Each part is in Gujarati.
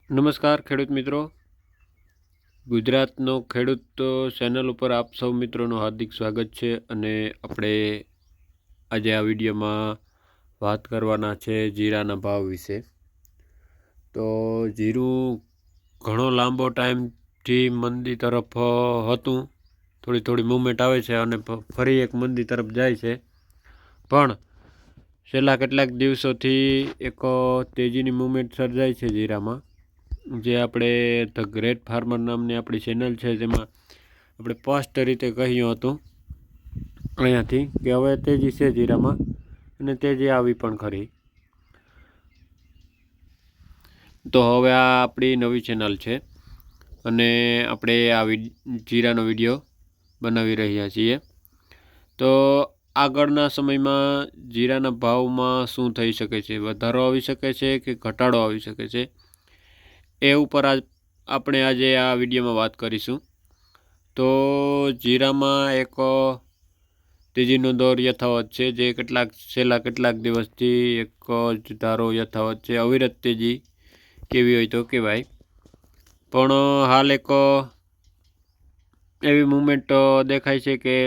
નમસ્કાર ખેડૂત મિત્રો, ગુજરાતનો ખેડૂત ચેનલ ઉપર આપ સૌ મિત્રોનું હાર્દિક સ્વાગત છે. અને આપણે આજે આ વિડીયોમાં વાત કરવાના છે જીરાના ભાવ વિશે. તો જીરું ઘણો લાંબો ટાઈમથી મંદી તરફ હતું, થોડી મૂવમેન્ટ આવે છે અને ફરી એક મંદી તરફ જાય છે. પણ છેલ્લા કેટલાક દિવસોથી એક તેજીની મૂવમેન્ટ સર્જાય છે જીરામાં, જે આપણે ધ ગ્રેટ ફાર્મર નામની આપણી ચેનલ છે, જેમાં આપણે સ્પષ્ટ રીતે કહ્યું હતું અહીંયાથી કે હવે તેજી છે જીરામાં, અને તેજી આવી પણ ખરી. તો હવે આ આપણી નવી ચેનલ છે અને આપણે આ જીરાનો વિડીયો બનાવી રહ્યા છીએ. તો આગળના સમયમાં જીરાના ભાવમાં શું થઈ શકે છે, વધારો આવી શકે છે કે ઘટાડો આવી શકે છે, એ ઉપર આપણે આજે આ વિડીયોમાં વાત કરીશું. તો જીરામાં એક તેજીનો દોર યથાવત છે, જે છેલ્લા કેટલાક દિવસથી એક જ ધારો યથાવત છે. અવિરત તેજી કેવી હોય તો કહેવાય. પણ હાલ એક એવી મૂવમેન્ટ દેખાય છે કે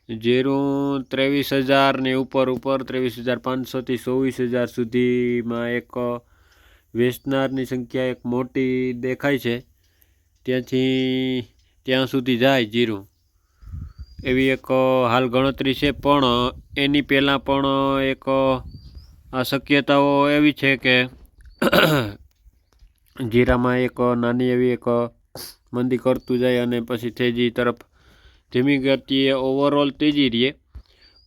જીરું 23,000ની ઉપર 23,500થી 24,000 સુધીમાં એક વેચનારની સંખ્યા એક મોટી દેખાય છે. ત્યાંથી ત્યાં સુધી જાય જીરું, એવી એક હાલ ગણતરી છે. પણ એની પહેલાં પણ એક આ શક્યતાઓ એવી છે કે જીરામાં એક નાની એવી એક મંદી કરતું જાય અને પછી તેજી તરફ ધીમી ગતિએ ઓવરઓલ તેજી રહીએ,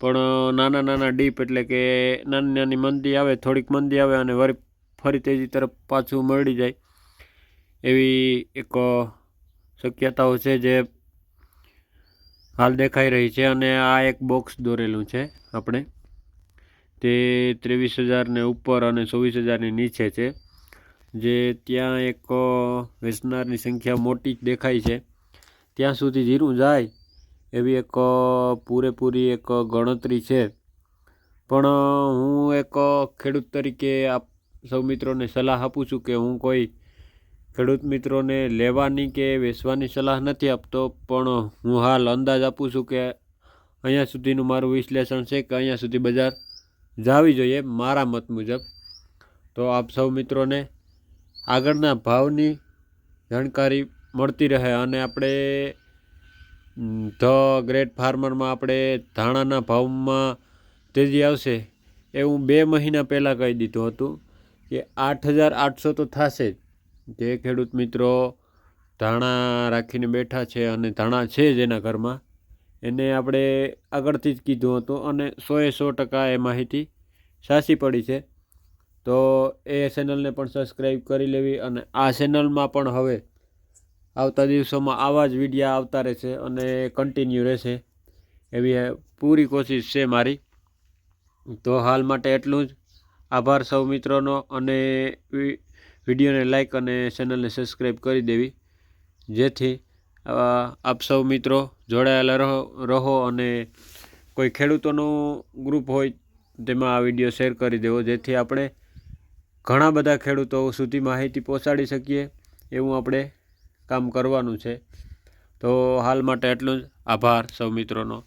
પણ નાના ડીપ, એટલે કે નાની મંદી આવે, થોડીક મંદી આવે અને ફરી તેજી તરફ પાછું મળી જાય, એવી એક શક્યતાઓ છે જે હાલ દેખાઈ રહી છે. અને આ એક બોક્સ દોરેલું છે આપણે, તે 23,000ને ઉપર અને 24,000ની નીચે છે, જે ત્યાં એક વેચનારની સંખ્યા મોટી દેખાય છે. ત્યાં સુધી જીરું જાય એવી એક પૂરેપૂરી એક ગણતરી છે. પણ હું એક ખેડૂત તરીકે આપ સૌ મિત્રોને સલાહ આપું છું કે હું કોઈ ખેડૂત મિત્રોને લેવાની કે વેચવાની સલાહ નથી આપતો, પણ હું હાલ અંદાજ આપું છું કે અહીંયા સુધીનું મારું વિશ્લેષણ છે કે અહીંયા સુધી બજાર જાવી જોઈએ મારા મત મુજબ. તો આપ સૌ મિત્રોને આગળના ભાવની જાણકારી મળતી રહે. અને આપણે ધ ગ્રેટ ફાર્મરમાં આપણે ધાણાના ભાવમાં તેજી આવશે એવું 2 મહિના પહેલાં કહી દીધું હતું કે 8,800 તો થશે જ. જે ખેડૂત મિત્રો ધાણા રાખીને બેઠા છે અને ધાણા છે જેના ઘરમાં, એને આપણે આગળથી જ કીધું હતું અને 100% એ માહિતી સાચી પડી છે. તો એ ચેનલને પણ સબસ્ક્રાઈબ કરી લેવી. અને આ ચેનલમાં પણ હવે આવતા દિવસોમાં આવા જ વિડીયા આવતા રહેશે અને કન્ટિન્યુ રહેશે, એવી પૂરી કોશિશ છે મારી. તો હાલ માટે એટલું જ. આભાર સૌ મિત્રોનો, અને વિડીયોને લાઈક અને ચેનલને સબસ્ક્રાઈબ કરી દેવી, જેથી આપ સૌ મિત્રો જોડાયેલા રહો. અને કોઈ ખેડૂતોનું ગ્રુપ હોય તેમાં આ વિડીયો શેર કરી દેવો, જેથી આપણે ઘણા બધા ખેડૂતો સુધી માહિતી પહોંચાડી શકીએ, એવું આપણે કામ કરવાનું છે. તો હાલ માટે એટલું જ. આભાર સૌ મિત્રોનો.